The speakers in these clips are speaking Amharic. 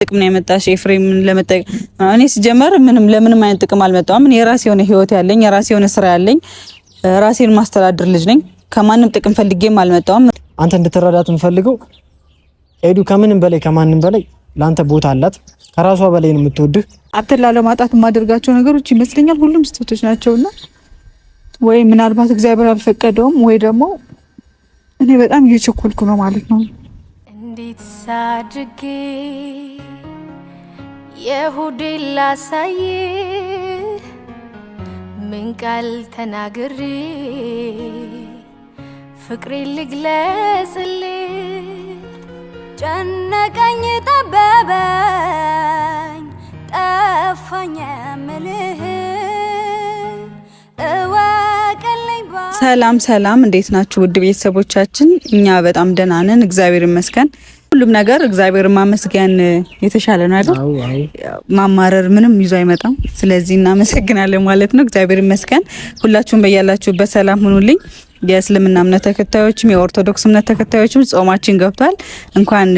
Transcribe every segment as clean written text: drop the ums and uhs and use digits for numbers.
ጥቅም ነው የመጣሽ ኤፍሬም ለመጠቅ እኔ ሲጀመር ምንም ለምንም አይነት ጥቅም አልመጣም። እኔ የራሴ የሆነ ህይወት ያለኝ የራሴ የሆነ ስራ ያለኝ ራሴን ማስተዳደር ልጅ ነኝ። ከማንም ጥቅም ፈልጌም አልመጣም። አንተ እንድትረዳት እንፈልገው ኤዱ ከማንም በላይ ላንተ ቦታ አላት። ከራሷ በላይ ነው የምትወድህ። አብተላ ለማጣት የማደርጋቸው ነገሮች ይመስለኛል ሁሉም ስህተቶች ናቸውና ወይ ምናልባት እግዚአብሔር አልፈቀደውም ወይ ደግሞ እኔ በጣም እየቸኮልኩ ነው ማለት ነው። እንዴት ሳድርጌ የሁዴ ላሳይ ምን ቃል ተናግሬ ፍቅሬ ልግለጽልህ ጨነቀኝ ጠበበኝ ጠፋኝ ምልህ ሰላም እንዴት ናችሁ ውድ ቤተሰቦቻችን? እኛ በጣም ደህና ነን እግዚአብሔር ይመስገን። ሁሉም ነገር እግዚአብሔር ማመስገን የተሻለ ነው አይደል? ማማረር ምንም ይዞ አይመጣም። ስለዚህ እናመሰግናለን ማለት ነው። እግዚአብሔር ይመስገን። ሁላችሁም በያላችሁበት ሰላም ሁኑልኝ። የእስልምና እምነት ተከታዮችም የኦርቶዶክስ እምነት ተከታዮችም ጾማችን ገብቷል። እንኳን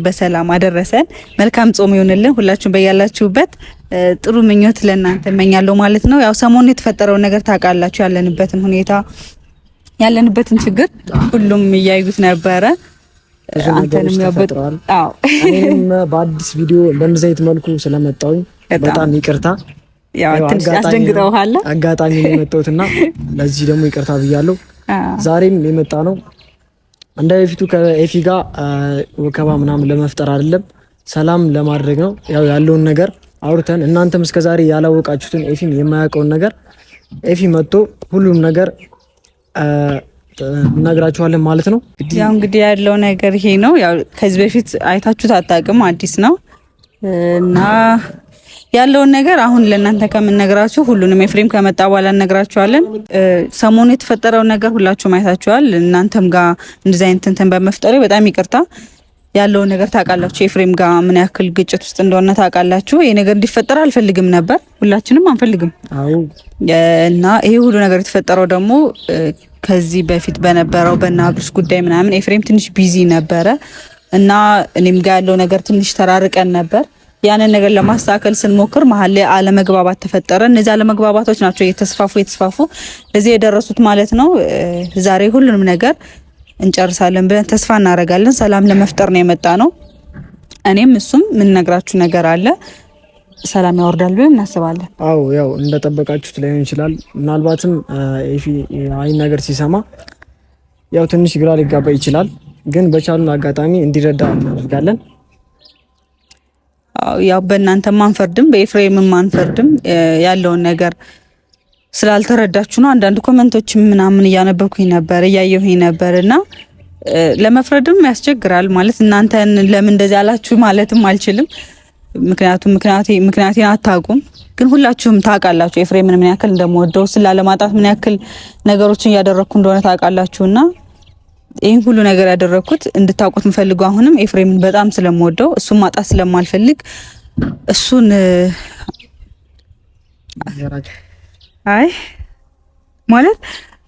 በሰላም አደረሰን። መልካም ጾም ይሁንልን። ሁላችሁም በያላችሁበት ጥሩ ምኞት ለእናንተ እመኛለሁ ማለት ነው። ያው ሰሞኑን የተፈጠረው ነገር ታውቃላችሁ፣ ያለንበትን ሁኔታ ያለንበትን ችግር ሁሉም እያዩት ነበረ። አንተንም ያበጣው እኔም በአዲስ ቪዲዮ በእንደዚህ አይነት መልኩ ስለመጣሁኝ በጣም ይቅርታ። ያው ትንሽ አስደንግጠውሃል። አጋጣሚ ነው የመጣሁትና ለዚህ ደግሞ ይቅርታ ብያለሁ። ዛሬም የመጣ ነው እንደ በፊቱ ከኤፊ ጋር ወከባ ምናምን ለመፍጠር አይደለም፣ ሰላም ለማድረግ ነው። ያው ያለውን ነገር አውርተን እናንተም እስከዛሬ ያላወቃችሁትን ኤፊም የማያውቀውን ነገር ኤፊ መጥቶ ሁሉም ነገር እናግራችኋለን ማለት ነው። ያው እንግዲህ ያለው ነገር ይሄ ነው። ያው ከዚህ በፊት አይታችሁት አታውቅም፣ አዲስ ነው እና ያለውን ነገር አሁን ለእናንተ ከምንነግራችሁ ሁሉንም ኤፍሬም ከመጣ በኋላ እንነግራችኋለን። ሰሞኑ የተፈጠረው ነገር ሁላችሁም አይታችኋል። እናንተም ጋር እንደዚህ አይነት እንትን በመፍጠሩ በጣም ይቅርታ። ያለውን ነገር ታውቃላችሁ። ኤፍሬም ጋር ምን ያክል ግጭት ውስጥ እንደሆነ ታውቃላችሁ። ይሄ ነገር እንዲፈጠር አልፈልግም ነበር፣ ሁላችንም አንፈልግም። እና ይሄ ሁሉ ነገር የተፈጠረው ደግሞ ከዚህ በፊት በነበረው በናብርሽ ጉዳይ ምናምን ኤፍሬም ትንሽ ቢዚ ነበረ እና እኔም ጋር ያለው ነገር ትንሽ ተራርቀን ነበር። ያንን ነገር ለማስተካከል ስንሞክር መሀል ላይ አለመግባባት ተፈጠረ። እነዚህ አለመግባባቶች ናቸው የተስፋፉ እዚህ የደረሱት ማለት ነው። ዛሬ ሁሉንም ነገር እንጨርሳለን ብለን ተስፋ እናደርጋለን። ሰላም ለመፍጠር ነው የመጣ ነው። እኔም እሱም ምን ነግራችሁ ነገር አለ ሰላም ያወርዳል ብለን እናስባለን። አዎ ያው እንደጠበቃችሁት ላይሆን ይችላል። ምናልባትም ኤፊ አይን ነገር ሲሰማ ያው ትንሽ ግራ ሊጋባ ይችላል። ግን በቻሉን አጋጣሚ እንዲረዳ እናደርጋለን። ያው በእናንተም አንፈርድም በኤፍሬምም አንፈርድም። ያለውን ነገር ስላልተረዳችሁ ነው። አንዳንድ ኮሜንቶች ምናምን እያነበብኩኝ ነበር እያየሁኝ ነበርና ለመፍረድም ያስቸግራል ማለት እናንተን ለምን እንደዚህ አላችሁ ማለትም አልችልም። ምክንያቴን አታውቁም፣ ግን ሁላችሁም ታውቃላችሁ ኤፍሬምን ምን ያክል እንደምወደው ስላለማጣት ምን ያክል ነገሮችን እያደረኩ እንደሆነ ታውቃላችሁና ይሄን ሁሉ ነገር ያደረኩት እንድታውቁት የምፈልገው አሁንም ኤፍሬምን በጣም ስለምወደው እሱን ማጣት ስለማልፈልግ እሱን አይ ማለት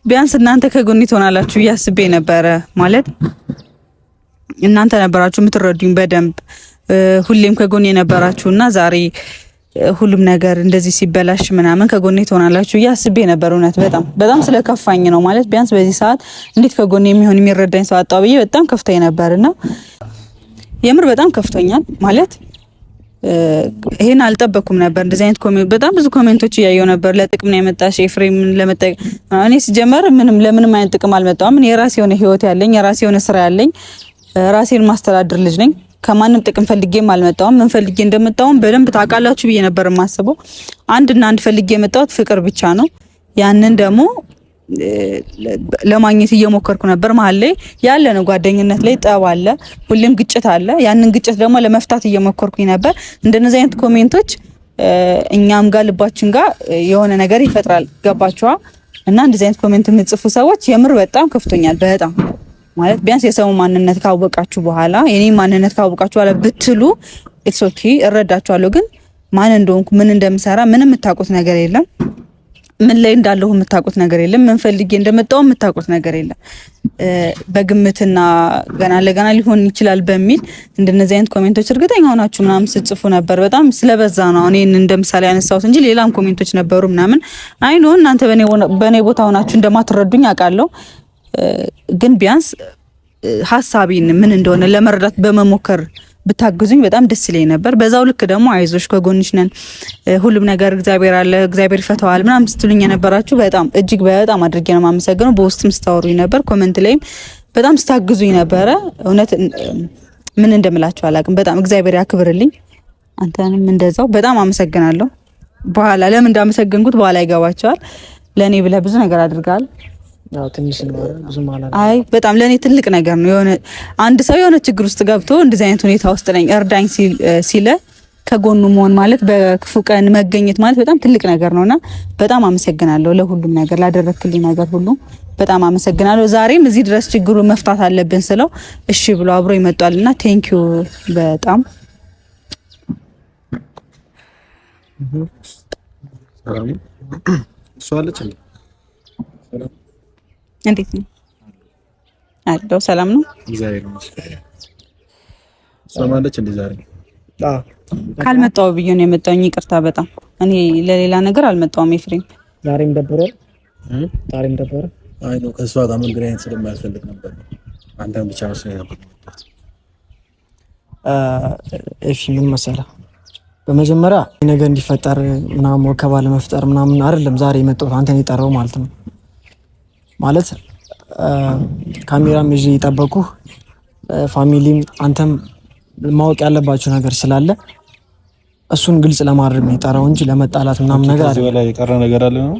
ቢያንስ እናንተ ከጎኔ ትሆናላችሁ እያስቤ ነበረ። ማለት እናንተ ነበራችሁ የምትረዱኝ በደንብ ሁሌም ከጎኔ የነበራችሁና ዛሬ ሁሉም ነገር እንደዚህ ሲበላሽ ምናምን ከጎኔ ትሆናላችሁ እያስቤ ነበር። እውነት በጣም ስለከፋኝ ነው ማለት ቢያንስ በዚህ ሰዓት እንዴት ከጎኔ የሚረዳኝ ሰው አጣው ብዬ በጣም ከፍቶኝ ነበርና የምር በጣም ከፍቶኛል። ማለት ይሄን አልጠበኩም ነበር። እንደዚህ አይነት በጣም ብዙ ኮሜንቶች እያየሁ ነበር። ለጥቅም ነው የመጣሽ ኤፍሬም ለመጠቅ እኔ ሲጀመር ለምንም አይነት ጥቅም አልመጣም። እኔ የራሴ የሆነ ህይወት ያለኝ የራሴ የሆነ ስራ ያለኝ ራሴን ማስተዳደር ልጅ ነኝ። ከማንም ጥቅም ፈልጌም አልመጣም። ምን ፈልጌ እንደመጣሁም በደንብ ታውቃላችሁ ብዬ ነበር የማስበው። አንድና አንድ ፈልጌ የመጣሁት ፍቅር ብቻ ነው። ያንን ደግሞ ለማግኘት እየሞከርኩ ነበር። መሀል ላይ ያለ ነው ጓደኝነት ላይ ጠብ አለ፣ ሁሌም ግጭት አለ። ያንን ግጭት ደግሞ ለመፍታት እየሞከርኩኝ ነበር። እንደነዚህ አይነት ኮሜንቶች እኛም ጋር ልባችን ጋር የሆነ ነገር ይፈጥራል። ገባችኋ? እና እንደዚህ አይነት ኮሜንት የምትጽፉ ሰዎች የምር በጣም ከፍቶኛል። በጣም ማለት ቢያንስ የሰው ማንነት ካወቃችሁ በኋላ የኔ ማንነት ካወቃችሁ በኋላ ብትሉ ኢትስ ኦኬ እረዳችኋለሁ። ግን ማን እንደሆንኩ ምን እንደምሰራ ምንም የምታውቁት ነገር የለም። ምን ላይ እንዳለሁ የምታውቁት ነገር የለም። ምን ፈልጌ እንደመጣው የምታውቁት ነገር የለም። በግምትና ገና ለገና ሊሆን ይችላል በሚል እንደነዚህ አይነት ኮሜንቶች እርግጠኛ ሆናችሁ ምናምን ስትጽፉ ነበር። በጣም ስለበዛ ነው አሁን ይሄን እንደምሳሌ ያነሳሁት እንጂ ሌላም ኮሜንቶች ነበሩ ምናምን። አይ ኖ እናንተ በኔ ቦታ ሆናችሁ እንደማትረዱኝ አውቃለሁ። ግን ቢያንስ ሀሳቤን ምን እንደሆነ ለመረዳት በመሞከር ብታግዙኝ በጣም ደስ ይለኝ ነበር። በዛው ልክ ደግሞ አይዞሽ ከጎንሽ ነን፣ ሁሉም ነገር እግዚአብሔር አለ፣ እግዚአብሔር ይፈታዋል ምናምን ስትሉኝ የነበራችሁ በጣም እጅግ በጣም አድርጌ ነው የማመሰግነው። በውስጥም ስታወሩኝ ነበር፣ ኮሜንት ላይም በጣም ስታግዙኝ ነበረ። እውነት ምን እንደምላችሁ አላውቅም። በጣም እግዚአብሔር ያክብርልኝ። አንተንም እንደዛው በጣም አመሰግናለሁ። በኋላ ለምን እንዳመሰገንኩት በኋላ ይገባቸዋል። ለኔ ብለህ ብዙ ነገር አድርጋል። ያው ትንሽ ነው ብዙ ማለት አይ በጣም ለኔ ትልቅ ነገር ነው። የሆነ አንድ ሰው የሆነ ችግር ውስጥ ገብቶ እንደዚህ አይነት ሁኔታ ውስጥ ነኝ እርዳኝ ሲለ ከጎኑ መሆን ማለት በክፉ ቀን መገኘት ማለት በጣም ትልቅ ነገር ነውና በጣም አመሰግናለሁ ለሁሉም ነገር ላደረክልኝ ነገር ሁሉ በጣም አመሰግናለሁ። ዛሬም እዚህ ድረስ ችግሩ መፍታት አለብን ስለው እሺ ብሎ አብሮ ይመጣልና ቴንክ ዩ በጣም ሷለች እንዴት ነው አለው? ሰላም ነው እግዚአብሔር ይመስገን። ሰማለች እንዴ? ዛሬ ካልመጣው ብዬ ነው የመጣውኝ። ይቅርታ በጣም እኔ ለሌላ ነገር አልመጣውም። ኤፍሬም ዛሬም ደበረ። አይ ነው ከሷ ጋር መገናኘት ስለማያስፈልግ ነበር። አንተም ብቻ ነው ስለነበር እሺ ምን መሰለህ፣ በመጀመሪያ ነገር እንዲፈጠር ምናምን ወከባ ለመፍጠር ምናምን አይደለም ዛሬ የመጣሁት አንተን የጠራው ማለት ነው። ማለት ካሜራም ይዤ የጠበቁ ፋሚሊም አንተም ማወቅ ያለባችሁ ነገር ስላለ እሱን ግልጽ ለማድረግ ነው የጠራው እንጂ ለመጣላት ምናምን ነገር ከዚህ በላይ የቀረ ነገር አለ ነው?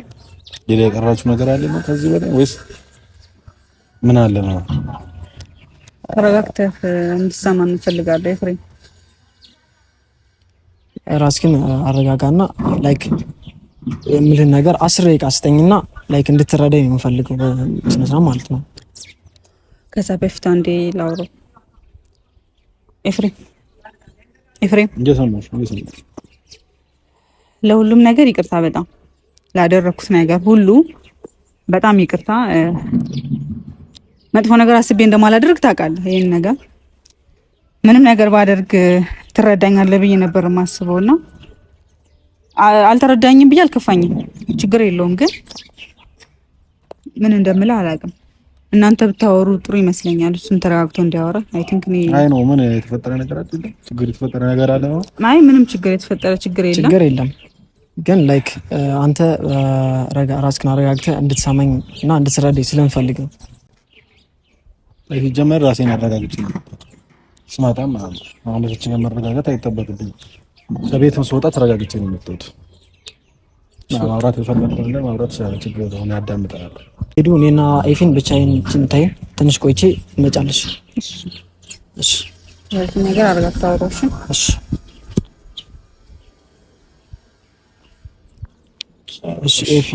ሌላ የቀራችሁ ነገር አለ ነው ከዚህ በላይ ወይስ ምን አለ ነው? ተረጋግተህ እንድትሰማ እንፈልጋለን። ኤፍሬም ራስህን አረጋጋና ላይክ የምልህን ነገር 10 ደቂቃ ስጠኝና ላይክ እንድትረዳኝ ነው የምፈልገው በስነስርዓት ማለት ነው። ከዛ በፊት አንዴ ላውራው። ኤፍሬም እንደሰማሽ ለሁሉም ነገር ይቅርታ፣ በጣም ላደረኩት ነገር ሁሉ በጣም ይቅርታ። መጥፎ ነገር አስቤ እንደማላደርግ ታውቃለህ። ይሄን ነገር ምንም ነገር ባደርግ ትረዳኛለህ ብዬ ነበር የማስበውና አልተረዳኝም ብዬ አልከፋኝም። ችግር የለውም ግን ምን እንደምልህ አላውቅም። እናንተ ብታወሩ ጥሩ ይመስለኛል። እሱም ተረጋግቶ እንዲያወራ አይ ቲንክ አይ ነው ምን የተፈጠረ ነገር አለ? ችግር የተፈጠረ ነገር አለ ነው? አይ ምንም ችግር የተፈጠረ ችግር የለም። ግን ላይክ አንተ ራስህን አረጋግተህ እንድትሰማኝ እና እንድትረዳኝ ስለምፈልግ ነው። አይ ጀመር ራሴን አረጋግጬ ነው ስማታም አሁን ለች ጋር መረጋጋት አይጠበቅብኝም። ከቤትም ስወጣ ተረጋግጬ ነው የመጣሁት። ማውራት የፈለኩት ነገር ማውራት ይችላል። ችግር የለውም ያዳምጣል። ሄዱ እኔና ኤፊን ብቻዬን እንትን ትንሽ ቆይቼ እመጫለሽ። እሺ ነገር አረጋግጣውሽ። እሺ እሺ ኤፊ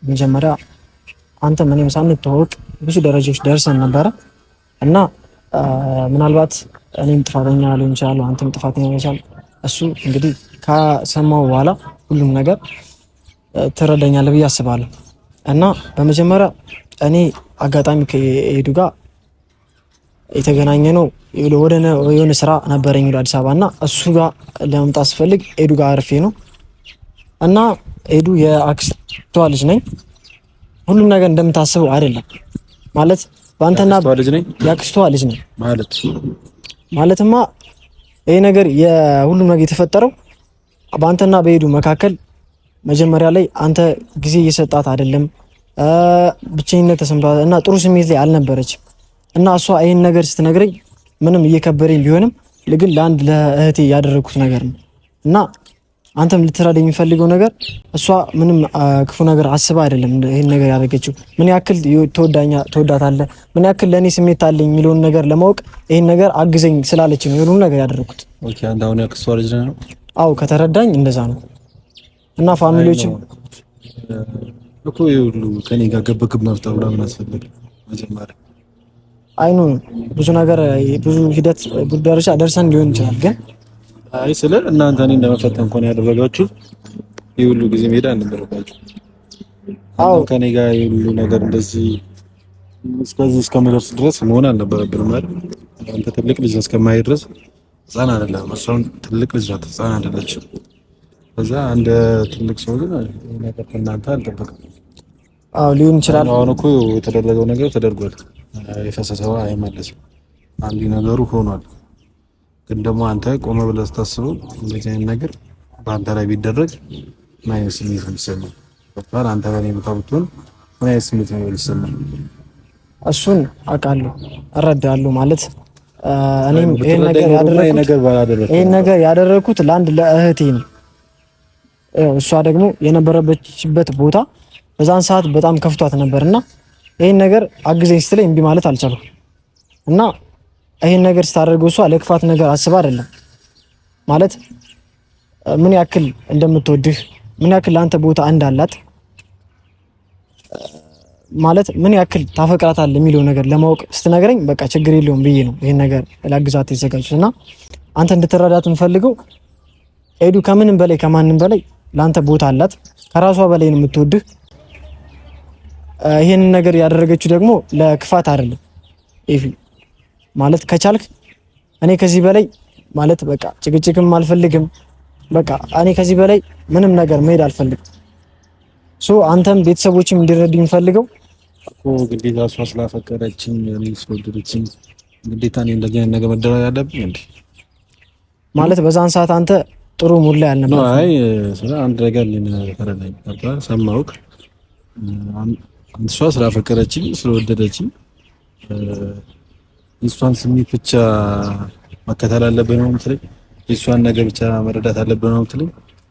መጀመሪያ አንተ ምንም ሳንተዋወቅ ብዙ ደረጃዎች ደርሰን ነበረ እና ምናልባት እኔም ጥፋተኛ ሊሆን ይችላል፣ አንተም ጥፋተኛ ሊሆን ይችላል። እሱ እንግዲህ ከሰማው በኋላ ሁሉም ነገር ትረዳኛለህ ብዬ አስባለሁ። እና በመጀመሪያ እኔ አጋጣሚ ከኤዱ ጋር የተገናኘ ነው ወደ የሆነ ስራ ነበረኝ ወደ አዲስ አበባ እና እሱ ጋር ለመምጣት ስፈልግ ኤዱ ጋር አርፌ ነው እና ኤዱ የአክስቷ ልጅ ነኝ። ሁሉም ነገር እንደምታስበው አይደለም ማለት ባንተና የአክስቷ ልጅ ነኝ ማለትማ ይሄ ነገር የሁሉም ነገር የተፈጠረው ባንተና በኤዱ መካከል መጀመሪያ ላይ አንተ ጊዜ እየሰጣት አይደለም፣ ብቸኝነት ተሰምቷት እና ጥሩ ስሜት ላይ አልነበረችም እና እሷ ይሄን ነገር ስትነግረኝ ምንም እየከበረኝ ቢሆንም ግን ለአንድ ለእህቴ ያደረኩት ነገር ነው እና አንተም ልትረዳ የሚፈልገው ነገር እሷ ምንም ክፉ ነገር አስባ አይደለም ይሄን ነገር ያደረገችው። ምን ያክል ተወዳታለህ፣ ምን ያክል ለኔ ስሜት አለኝ የሚለውን ነገር ለማወቅ ይሄን ነገር አግዘኝ ስላለች ነው ሁሉን ነገር ያደረኩት። ኦኬ አንተ አሁን ያክስቷ ልጅ ነው? አዎ ከተረዳኝ እንደዛ ነው እና ፋሚሊዎችም እኮ ይሁሉ ከኔ ጋር ገበግብ መፍጠሩ ለምን አስፈለገ? መጀመሪያ አይኑ ብዙ ነገር ብዙ ሂደት ብዙ ደረጃ ደርሰን ሊሆን ይችላል ግን አይ ስለ እናንተ እኔ እንደመፈተን እንኳን ያደረጋችሁ የሁሉ ጊዜ ሜዳ አልነበረባችሁ። አዎ ከኔ ጋር የሁሉ ነገር እንደዚህ እስከዚህ እስከምደርስ ድረስ መሆን አልነበረብንም አይደል? አንተ ትልቅ ልጅ እስከማይ ድረስ ህፃን አይደለም። እሷም ትልቅ ልጅ ናት፣ ህፃን አይደለችም። በዛ አንድ ትልቅ ሰው ግን ነገር ከእናንተ አልጠበቅም። አዎ ሊሆን ይችላል። አሁን እኮ የተደረገው ነገር ተደርጓል። የፈሰሰው አይመለስም። አንድ ነገሩ ሆኗል። ግን ደግሞ አንተ ቆመ ብለህ ስታስበው እንደዚህ አይነት ነገር በአንተ ላይ ቢደረግ ምን አይነት ስሜት ነው የሚሰማው? በቃ አንተ በኔ ቦታ ብትሆን ምን አይነት ስሜት ነው የሚሰማው? እሱን አውቃለሁ፣ እረዳለሁ። ማለት እኔም ይሄን ነገር ያደረኩት ለአንድ ለእህቴ ነው። እሷ ደግሞ የነበረበችበት ቦታ በዛን ሰዓት በጣም ከፍቷት ነበርና ይሄን ነገር አግዘኝ ስትለኝ እምቢ ማለት አልቻልኩም። እና ይሄን ነገር ስታደርገው እሷ ለክፋት ነገር አስባ አይደለም። ማለት ምን ያክል እንደምትወድህ ምን ያክል ለአንተ ቦታ እንዳላት ማለት ምን ያክል ታፈቅራታለህ የሚለው ነገር ለማወቅ ስትነግረኝ በቃ ችግር የለውም ብዬ ነው ይሄን ነገር ላግዛት የተዘጋጀሁት። እና አንተ እንድትረዳት የምፈልገው ኤዱ ከምንም በላይ ከማንም በላይ ለአንተ ቦታ አላት። ከራሷ በላይ ነው የምትወድህ። ይሄንን ነገር ያደረገችው ደግሞ ለክፋት አይደለም። ኤፊ ማለት ከቻልክ እኔ ከዚህ በላይ ማለት በቃ ጭቅጭቅም አልፈልግም። በቃ እኔ ከዚህ በላይ ምንም ነገር መሄድ አልፈልግም። አንተም ቤተሰቦችም እንዲረዱኝ ፈልገው እኮ ግዴታ እሷ ስላፈቀረችኝ እኔ ስለወደደችኝ ግዴታ እኔ እንደዚህ አይነት ነገር መደረግ አለብኝ እንዴ? ማለት በዛን ሰዓት አንተ ጥሩ ሙድ ላይ አልነበረም። አይ ስለ አንድ ነገር ተረዳኝ ነበር ሰማሁክ። እሷ ስላፈቀረችኝ ስለወደደችኝ የእሷን ስሜት ብቻ መከተል አለብን ነው የምትለኝ? የእሷን ነገር ብቻ መረዳት አለብን ነው የምትለኝ?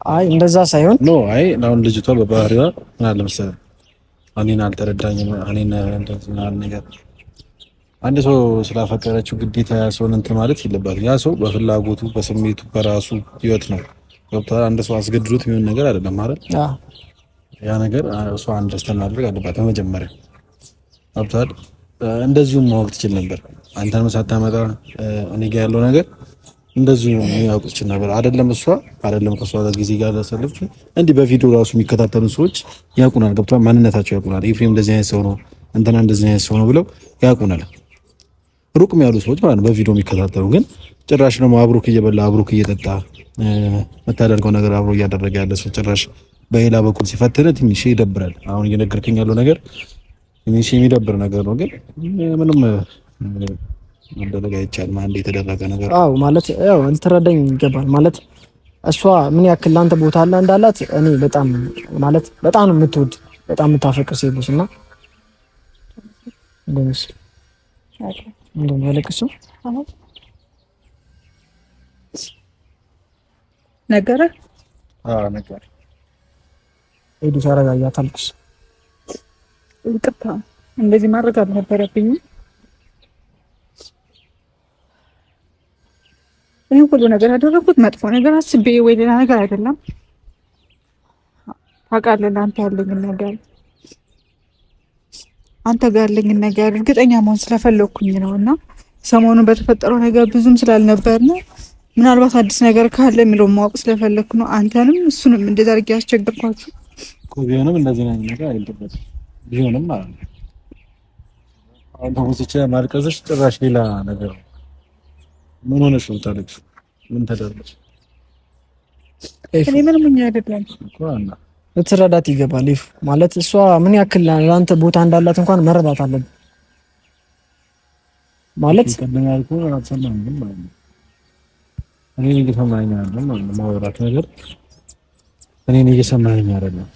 አይ እንደዛ ሳይሆን አይ አሁን ልጅቷ በባህሪዋ ምን አለ መሰለህ እኔን አልተረዳኝም። እኔን እንደዚህ ነገር አንድ ሰው ስላፈቀረችው ግዴታ ያ ሰውን እንትን ማለት የለባትም። ያ ሰው በፍላጎቱ በስሜቱ በራሱ ህይወት ነው ገብቶሃል። አንድ ሰው አስገድዶት የሚሆን ነገር አይደለም ማለት ያ ነገር እሷ አንደርስታንድ ማድረግ አለባት በመጀመሪያ ገብቶሃል። እንደዚሁም ማወቅ ትችል ነበር አንተንም ሳታመጣ እኔ ጋር ያለው ነገር እንደዚሁ የሚያውቅ ትችል ነበር አይደለም። እሷ አይደለም ከሷ ጋር ጊዜ ጋር ለሰለፍ እንዲህ በቪዲዮ ራሱ የሚከታተሉ ሰዎች ያውቁናል ገብቶሃል። ማንነታቸው ያውቁናል። ኤፍሬም እንደዚህ አይነት ሰው ነው እንትና እንደዚህ አይነት ሰው ነው ብለው ያውቁናል። ሩቅም ያሉ ሰዎች ማለት ነው በቪዲዮ የሚከታተሉ ግን ጭራሽ ደግሞ አብሮክ እየበላ አብሮክ እየጠጣ መታደርገው ነገር አብሮ እያደረገ ያለ ሰው ጭራሽ በሌላ በኩል ሲፈትነ ትንሽ ይደብራል። አሁን እየነገርከኝ ያለው ነገር ትንሽ የሚደብር ነገር ነው። ግን ምንም ማድረግ አይቻልም። አንዴ የተደረገ ነገር አዎ ማለት ያው ልትረዳኝ ይገባል። ማለት እሷ ምን ያክል ላንተ ቦታ አለ እንዳላት እኔ በጣም ማለት በጣም ነው የምትወድ በጣም የምታፈቅር ሴት ነች። እና እንደምን ያለቅሱ ነገረ ነገር ኤዱ ተረጋጋ፣ ታልቅስ። ይቅርታ እንደዚህ ማድረግ አልነበረብኝም። እኔ ሁሉ ነገር ያደረኩት መጥፎ ነገር አስቤ ወይ ሌላ ነገር አይደለም። ታውቃለህ አንተ ያለኝን ነገር አንተ ጋር ያለኝን ነገር እርግጠኛ መሆን ስለፈለኩኝ ነው። እና ሰሞኑን በተፈጠረው ነገር ብዙም ስላልነበር ነው ምናልባት አዲስ ነገር ካለ የሚለው ማወቅ ስለፈለኩ ነው። አንተንም እሱንም እንደዛ አድርጌ ያስቸገርኳችሁ እኮ ቢሆንም እንደዚህ ነገር አይደለም። ቢሆንም ማለት ነው አሁን ተወስቼ ማልቀስሽ ጭራሽ ሌላ ነገር ነው። ምን ሆነሽ ነው ታለቅሽ? ምን ተደረገሽ? እኔ ምንም ምን አይደለም እኮ አና ልትረዳት ይገባል። ይፍ ማለት እሷ ምን ያክል ለአንተ ቦታ እንዳላት እንኳን መረዳት አለብን። ማለት ከደኛ አልኩ አትሰማም ግን ማለት ነው እኔ እየሰማኸኝ አይደለም ማለት ነው ማውራት ነገር እኔ እየሰማኸኝ አይደለም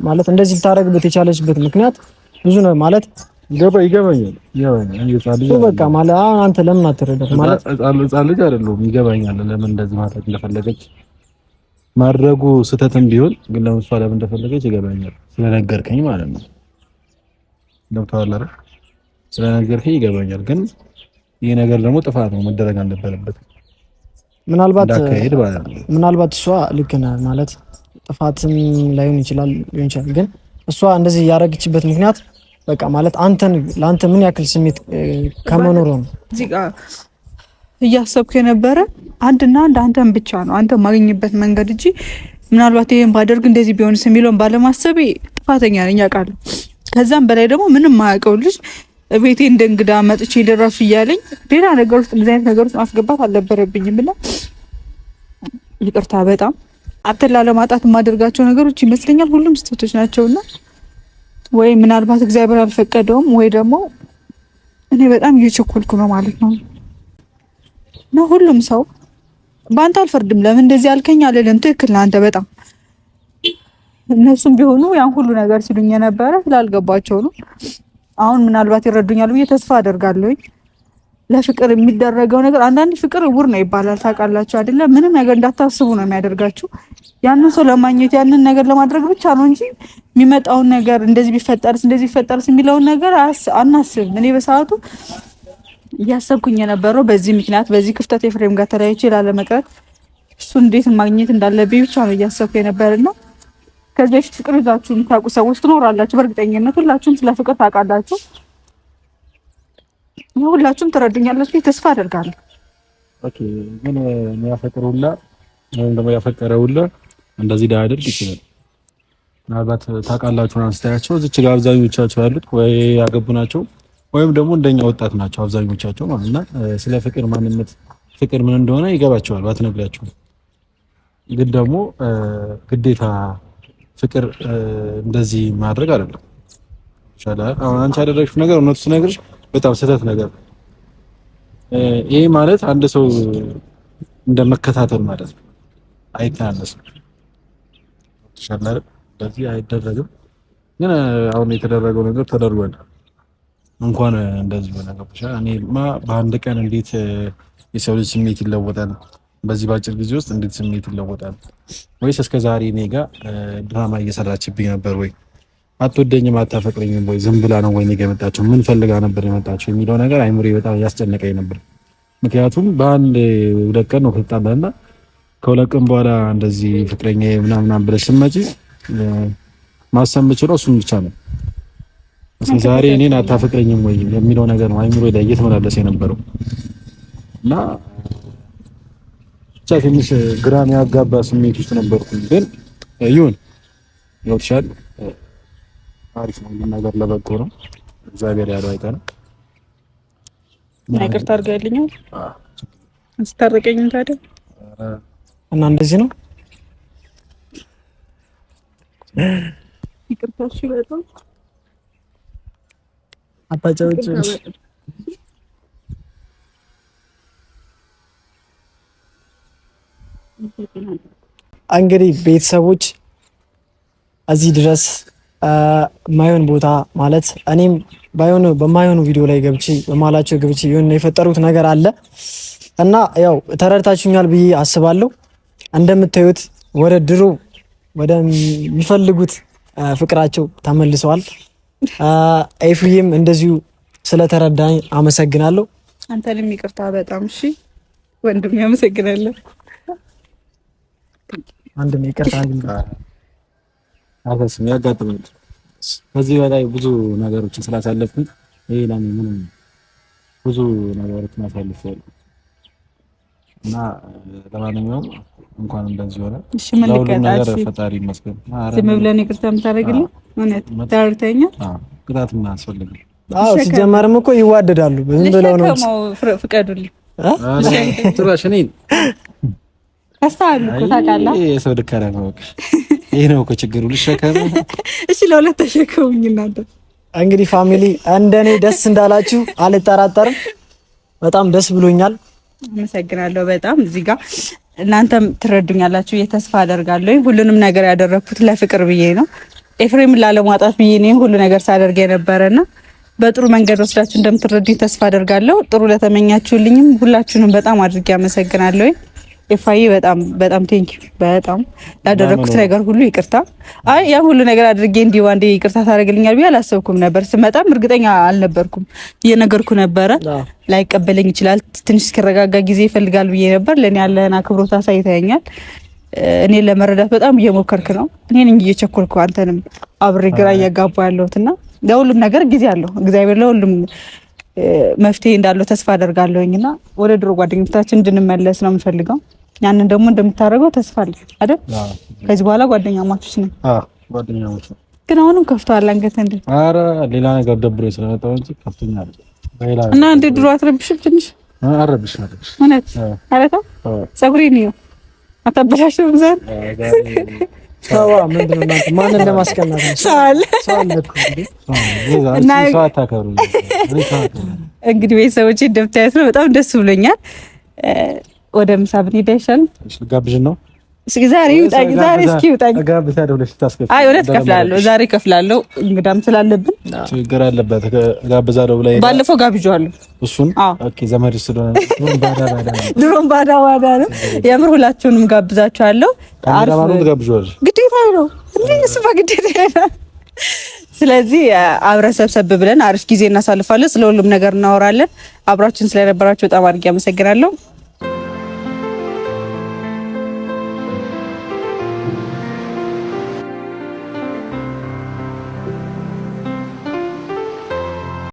ማለት እንደዚህ ልታረግበት የቻለችበት ምክንያት ብዙ ነው ማለት ይገባኛል። በቃ ማለት አንተ ለምን አትረዳት? ማለት ህፃን ልጅ አይደለሁም። ይገባኛል ለምን እንደዚህ ማድረግ እንደፈለገች ማድረጉ ስህተትም ቢሆን ግን ለምን እሷ ለምን እንደፈለገች ይገባኛል። ስለነገርከኝ ማለት ነው ገብቶሃል አይደል? ስለነገርከኝ ይገባኛል። ግን ይሄ ነገር ደግሞ ጥፋት ነው፣ መደረግ አልነበረበትም። ምናልባት እሷ ልክ ነህ ማለት ጥፋትም ላይሆን ይችላል ግን እሷ እንደዚህ ያደረገችበት ምክንያት በቃ ማለት አንተን ለአንተ ምን ያክል ስሜት ከመኖሩ ነው። እዚህ ጋር እያሰብኩ የነበረ አንድና አንተን ብቻ ነው፣ አንተ ማግኘበት መንገድ እንጂ ምናልባት ይሄን ባደርግ እንደዚህ ቢሆንስ የሚለውን ባለማሰቤ ጥፋተኛ ነኝ አውቃለሁ። ከዛም በላይ ደግሞ ምንም ማያውቀው ልጅ ቤቴ እንደ እንግዳ መጥቼ ደረሱ እያለኝ ሌላ ነገር ውስጥ እንደዚህ አይነት ነገር ውስጥ ማስገባት አልነበረብኝም ብላ ይቅርታ። በጣም አንተን ላለማጣት የማደርጋቸው ነገሮች ይመስለኛል ሁሉም ስህተቶች ናቸውና ወይ ምናልባት እግዚአብሔር አልፈቀደውም ወይ ደግሞ እኔ በጣም እየቸኮልኩ ነው ማለት ነው። እና ሁሉም ሰው በአንተ አልፈርድም። ለምን እንደዚህ አልከኝ አልልም። ትክክል ነህ አንተ በጣም እነሱም ቢሆኑ ያን ሁሉ ነገር ሲሉኝ የነበረ ስላልገባቸው ነው። አሁን ምናልባት ይረዱኛል ብዬ ተስፋ አደርጋለሁ። ለፍቅር የሚደረገው ነገር አንዳንድ ፍቅር እውር ነው ይባላል ታውቃላችሁ አይደለ? ምንም ነገር እንዳታስቡ ነው የሚያደርጋችሁ። ያንን ሰው ለማግኘት ያንን ነገር ለማድረግ ብቻ ነው እንጂ የሚመጣውን ነገር እንደዚህ ቢፈጠርስ የሚለውን ነገር አናስብም። እኔ በሰዓቱ እያሰብኩኝ የነበረው በዚህ ምክንያት በዚህ ክፍተት ኤፍሬም ጋር ተለያይቼ ላለመቅረት እሱ እንዴት ማግኘት እንዳለብኝ ብቻ ነው እያሰብኩ የነበርና ከዚህ በፊት ፍቅር ይዛችሁ የምታውቁ ሰዎች ትኖራላችሁ። በእርግጠኝነት ሁላችሁም ስለ ፍቅር ታውቃላችሁ። ሁላችሁም ትረዱኛላችሁ ተስፋ አደርጋለሁ። ኦኬ ግን የሚያፈቅሩላ ወይም ደግሞ ያፈቀረውላ እንደዚህ ዳያደርግ ይችላል። ምናልባት ታውቃላችሁ አንስታያቸው እዚች ጋር አብዛኞቻቸው ያሉት ወይ ያገቡ ናቸው ወይም ደግሞ እንደኛ ወጣት ናቸው አብዛኞቻቸው ማለት ነው። ስለ ፍቅር ማንነት ፍቅር ምን እንደሆነ ይገባቸዋል ባትነግራቸው። ግን ደግሞ ግዴታ ፍቅር እንደዚህ ማድረግ አይደለም። አሁን አንቺ ያደረግሽው ነገር እውነቱ ስነግርሽ በጣም ስህተት ነገር። ይሄ ማለት አንድ ሰው እንደመከታተል ማለት ነው። አይተናነስም። ተሻላለ እንደዚህ አይደረግም። ግን አሁን የተደረገው ነገር ተደርጓል። እንኳን እንደዚህ ሆነ ገብሻ። እኔማ በአንድ ቀን እንዴት የሰው ልጅ ስሜት ይለወጣል? በዚህ ባጭር ጊዜ ውስጥ እንዴት ስሜት ይለወጣል? ወይስ እስከ ዛሬ እኔ ጋር ድራማ እየሰራችብኝ ነበር ወይ አትወደኝም አታፈቅረኝም ወይ ዝም ብላ ነው ወይ እኔ ጋር የመጣችው ምን ፈልጋ ነበር የመጣችው የሚለው ነገር አይምሮዬ በጣም ያስጨነቀኝ ነበር። ምክንያቱም በአንድ ሁለት ቀን ነው ከተጣላና ከሁለት ቀን በኋላ እንደዚህ ፍቅረኛ ምናምን ብለሽ ስትመጪ ማሰብ የምችለው እሱን ብቻ ነው። እስከ ዛሬ እኔን አታፈቅረኝም ወይ የሚለው ነገር ነው አይምሮዬ ላይ እየተመላለሰ የነበረው እና ብቻ ትንሽ ግራ የሚያጋባ ስሜት ውስጥ ነበርኩኝ። ግን ይሁን ይወጥሻል አሪፍ ነው ነገር ለበጎ ነው። እግዚአብሔር ያለው አይቀርም። ይቅርታ አድርጋልኛል አስታረቀኝ ታዲያ እና እንደዚህ ነው ይቅርታ። እሺ በጣም አታጫውጭ። እንግዲህ ቤተሰቦች እዚህ ድረስ ማይሆን ቦታ ማለት እኔም ባይሆን በማይሆኑ ቪዲዮ ላይ ገብቼ በማላቸው ገብቼ የሆነ የፈጠሩት ነገር አለ እና ያው ተረድታችሁኛል ብዬ አስባለሁ። እንደምታዩት ወደ ድሮ ወደሚፈልጉት ፍቅራቸው ተመልሰዋል። ኤፍሬም እንደዚሁ ስለተረዳኝ አመሰግናለሁ። አንተንም ይቅርታ በጣም እሺ ወንድም ያመሰግናለሁ። አንድም ይቅርታ አፈስም ያጋጥማል። ከዚህ በላይ ብዙ ነገሮችን ስላሳለፍኩኝ ይሄ ለኔ ምንም ብዙ ነገሮችን አሳልፌያለሁ እና ለማንኛውም እንኳን እንደዚህ ሆነ። እሺ ምን ልቀጣሽ? ፈጣሪ ይመስገን። ዝም ብለን ይቅርታ የምታደርግልኝ እውነት ታርተኛ? ቅጣት ምን አስፈልግ? አዎ ሲጀመርም እኮ ይዋደዳሉ። ዝም ብለው ነው ፍቀዱልኝ። ጭራሽ እኔን አስተዋል እኮ ታውቃለህ። የሰው ድካራ ነው። ይሄ ነው እኮ ችግሩ። ልሸከም። እሺ ለሁለት ተሸከሙኝ እናንተ። እንግዲህ ፋሚሊ እንደኔ ደስ እንዳላችሁ አልጠራጠርም። በጣም ደስ ብሎኛል። አመሰግናለሁ በጣም እዚህ ጋር እናንተም ትረዱኛላችሁ ተስፋ አደርጋለሁ። ሁሉንም ነገር ያደረኩት ለፍቅር ብዬ ነው። ኤፍሬምን ላለማጣት ብዬ ነው ሁሉ ነገር ሳደርግ የነበረና በጥሩ መንገድ ወስዳችሁ እንደምትረዱኝ ተስፋ አደርጋለሁ። ጥሩ ለተመኛችሁልኝም ሁላችሁንም በጣም አድርጌ አመሰግናለሁ። ኤፋዬ በጣም ቴንክ ዩ። በጣም ያደረኩት ነገር ሁሉ ይቅርታ። አይ ያ ሁሉ ነገር አድርጌ እንዲህ ዋንዴ ይቅርታ ታደርግልኛል ብዬ አላሰብኩም ነበር። ስመጣም እርግጠኛ አልነበርኩም። እየነገርኩ ነበረ ላይቀበለኝ ይችላል፣ ትንሽ እስኪረጋጋ ጊዜ ይፈልጋል ብዬ ነበር። ለኔ ያለህን አክብሮት አሳይተኸኛል። እኔ ለመረዳት በጣም እየሞከርክ ነው። እኔ ነኝ እየቸኮልኩ አንተንም አብሬ ግራ እያጋባ ያለሁትና ለሁሉም ነገር ጊዜ አለው እግዚአብሔር ለሁሉም መፍትሄ እንዳለው ተስፋ አደርጋለሁኝና ወደ ድሮ ጓደኝነታችን እንድንመለስ ነው የምፈልገው። ያንን ደግሞ እንደምታደርገው ተስፋ አለኝ አይደል? ከዚህ በኋላ ጓደኛማቾች ነን። ጓደኛሞች ነው። ግን አሁንም ከፍቷል አንገት እንደ ኧረ ሌላ ነገር ደብሮኝ ስለመጣሁ እንጂ ከፍቶኛል። እና እንደ ድሮ አትረብሽም ትንሽ? አረብሽም እውነት አረታ ፀጉሬን ነው አታበላሽም ዘር ሰዋ ምንድነው እናንተ ማንን ለማስቀናት ነው? ሰዋል እኮ እና ሰዋታከሩ እንግዲህ ቤተሰቦቼ እንደምታዩት ነው። በጣም ደስ ብሎኛል። ወደ ምሳ ብንሄድ አይሻልም? ጋብዥ ነው ዛሬ ይውጣኝ። ዛሬ እስኪ ይውጣኝ። አይ እውነት ከፍላለሁ። ዛሬ ከፍላለሁ። እንግዳም ስላለብን ችግር አለበት። ጋብዛለሁ ብላ ባለፈው ጋብዣለሁ እሱን። ኦኬ ዘመድ ስለሆነ ድሮም ባዳ ነው። የምር ሁላችሁንም ጋብዛችኋለሁ። አሪፍ ነው። ጋብዣለሁ ግዴታ ነው እንዴ? እሱማ ግዴታ ነው። ስለዚህ አብረን ሰብሰብ ብለን አሪፍ ጊዜ እናሳልፋለን። ስለሁሉም ነገር እናወራለን። አብራችን ስለነበራችሁ በጣም አድርጌ አመሰግናለሁ።